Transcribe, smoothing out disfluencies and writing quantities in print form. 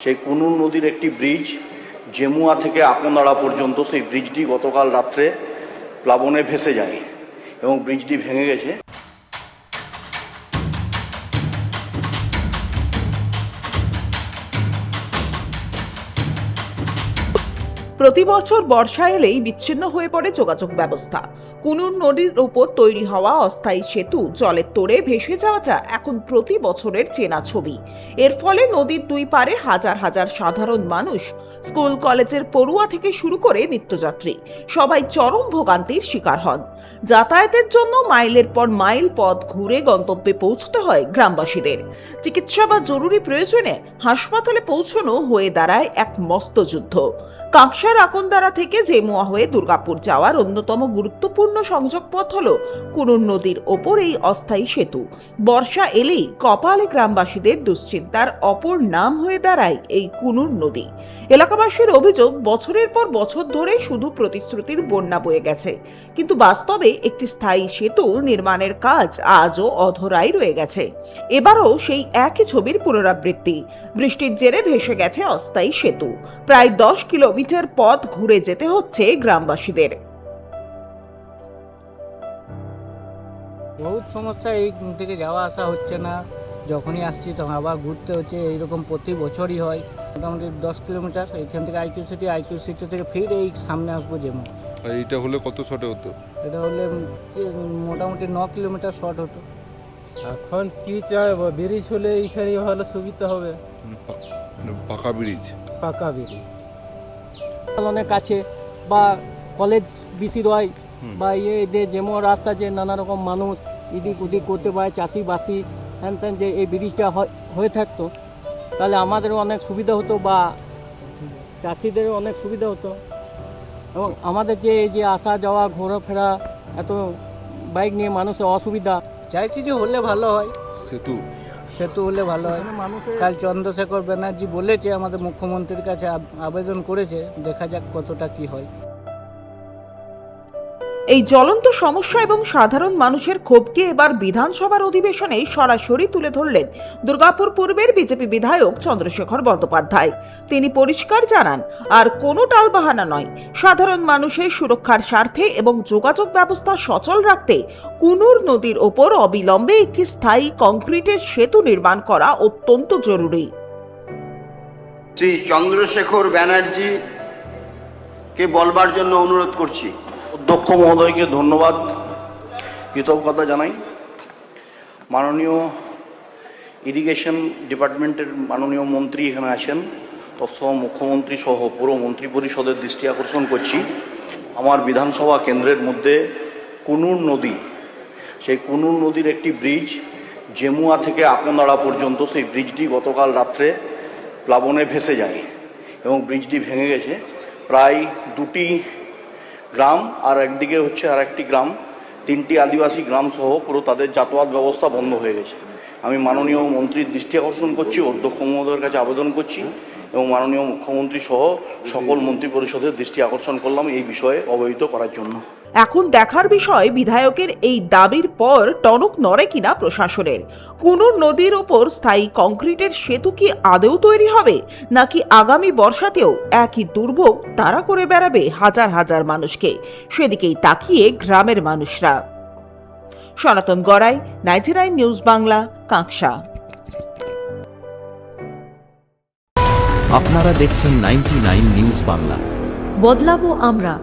সেই কুনুর নদীর একটি ব্রিজ জেমুয়া থেকে আকন্দাড়া পর্যন্ত সেই ব্রিজটি গতকাল রাত্রে প্লাবনে ভেসে যায় এবং ব্রিজটি ভেঙে গেছে। প্রতি বছর বর্ষা এলেই বিচ্ছিন্ন হয়ে পড়ে যোগাযোগ ব্যবস্থা। কুনুর নদীর ওপর তৈরি হওয়া অস্থায়ী সেতু জলের তোড়ে ভেসে যাওয়াটা এখন প্রতি বছরের চেনা ছবি। এর ফলে নদীর দুই পারে হাজার হাজার সাধারণ মানুষ, স্কুল কলেজের পড়ুয়া থেকে শুরু করে নিত্যযাত্রী সবাই চরম ভোগান্তির শিকার হন। যাতায়াতের জন্য মাইলের পর মাইল পথ ঘুরে গন্তব্যে পৌঁছতে হয় গ্রামবাসীদের। চিকিৎসা বা জরুরি প্রয়োজনে হাসপাতালে পৌঁছানো হয়ে দাঁড়ায় এক মস্ত যুদ্ধ। কাঁকসার আকন্দাড়া থেকে জেমুয়া হয়ে দুর্গাপুর যাওয়ার অন্যতম গুরুত্বপূর্ণ সংযোগ পথ হল কুনুর নদীর ওপর এই অস্থায়ী সেতু। বর্ষা এলেই কপালে গ্রামবাসীদের দুশ্চিন্তার অপর নাম হয়ে দাঁড়ায় এই কুনুর নদী। এলাকাবাসীর অভিযোগ, বছরের পর বছর ধরে শুধু প্রতিশ্রুতির বন্যা বয়ে গেছে, কিন্তু বাস্তবে একটি স্থায়ী সেতু নির্মাণের কাজ আজও অধরাই রয়ে গেছে। এবারও সেই একই ছবির পুনরাবৃত্তি। বৃষ্টির জেরে ভেসে গেছে অস্থায়ী সেতু। প্রায় 10 কিলোমিটার পথ ঘুরে যেতে হচ্ছে গ্রামবাসীদের। বহুত সমস্যা, এই থেকে যাওয়া আসা হচ্ছে না, যখনই আসছি তখন আবার ঘুরতে হচ্ছে। এইরকম প্রতি বছরই হয়। মোটামুটি 10 কিলোমিটার এখান থেকে আইকিউ সিটি থেকে ফির এই সামনে আসবো যেমন। আর এইটা হলে কত শর্টে হতো? এটা হলে মোটামুটি 9 কিলোমিটার শর্ট হতো। এখন কি চাই, ব্রিজ হলে এইখানে ভালো সুবিধা হবে। পাকা ব্রিজ, পাকা ব্রিজ অনেক কাছে বা কলেজ বেশি রয় বা যে যেমন রাস্তা, যে নানা রকম মানুষ এদিক ওদিক করতে পারে, চাষিবাসি হ্যান ত্যান, যে এই ব্রিজটা হয়ে থাকতো তাহলে আমাদেরও অনেক সুবিধা হতো বা চাষিদেরও অনেক সুবিধা হতো। এবং আমাদের যে আসা যাওয়া ঘোরাফেরা, এত বাইক নিয়ে মানুষের অসুবিধা, চাইছি যে হলে ভালো হয়, সেতু হলে ভালো হয়। কাল চন্দ্রশেখর ব্যানার্জি বলেছে, আমাদের মুখ্যমন্ত্রীর কাছে আবেদন করেছে, দেখা যাক কতটা কি হয়। এই জ্বলন্ত সমস্যা এবং সাধারণ মানুষের ক্ষোভকে এবার বিধানসভার অধিবেশনে সরাসরি তুলে ধরলেন দুর্গাপুর পূর্বের বিজেপি বিধায়ক চন্দ্রশেখর বন্দ্যোপাধ্যায়। তিনি পরিষ্কার জানান, আর কোনো টালবাহানা নয়, সাধারণ মানুষের সুরক্ষার স্বার্থে এবং যোগাযোগ ব্যবস্থা সচল রাখতে কুনুর নদীর ওপর অবিলম্বে একটি স্থায়ী কংক্রিটের সেতু নির্মাণ করা অত্যন্ত জরুরি। শ্রী চন্দ্রশেখর ব্যানার্জি কে বলবার জন্য অনুরোধ করছি। অধ্যক্ষ মহোদয়কে ধন্যবাদ, কৃতজ্ঞতা জানাই। মাননীয় ইরিগেশন ডিপার্টমেন্টের মাননীয় মন্ত্রী এখানে আছেন, তৎসহ মুখ্যমন্ত্রী সহ পুরো মন্ত্রী পরিষদের দৃষ্টি আকর্ষণ করছি। আমার বিধানসভা কেন্দ্রের মধ্যে কুনুর নদী, সেই কুনুর নদীর একটি ব্রিজ জেমুয়া থেকে আকন্দাড়া পর্যন্ত, সেই ব্রিজটি গতকাল রাত্রে প্লাবনে ভেসে যায় এবং ব্রিজটি ভেঙে গেছে। প্রায় 2টি গ্রাম আর একদিকে হচ্ছে আর একটি গ্রাম, 3টি আদিবাসী গ্রাম সহ পুরো তাদের যাতায়াত ব্যবস্থা বন্ধ হয়ে গেছে। আমি মাননীয় মন্ত্রীর দৃষ্টি আকর্ষণ করছি, অধ্যক্ষ মহোদয়ের কাছে আবেদন করছি এবং মাননীয় মুখ্যমন্ত্রী সহ সকল মন্ত্রী পরিষদের দৃষ্টি আকর্ষণ করলাম এই বিষয়ে অবহিত করার জন্য। এখন দেখার বিষয়, বিধায়কের এই দাবির পর টনক নড়ে কিনা প্রশাসনের। কুনুর নদীর ওপর স্থায়ী কংক্রিটের সেতু কি আদৌ তৈরি হবে, নাকি আগামী বর্ষাতেও একই দুর্ভোগ তাড়া করে বেড়াবে হাজার হাজার মানুষকে, সেদিকেই তাকিয়ে গ্রামের মানুষরা। সনাতন গড়াই, 99 নিউজ বাংলা, কাঁকসা। আপনারা দেখছেন 99 নিউজ বাংলা। বদলাবো আমরা।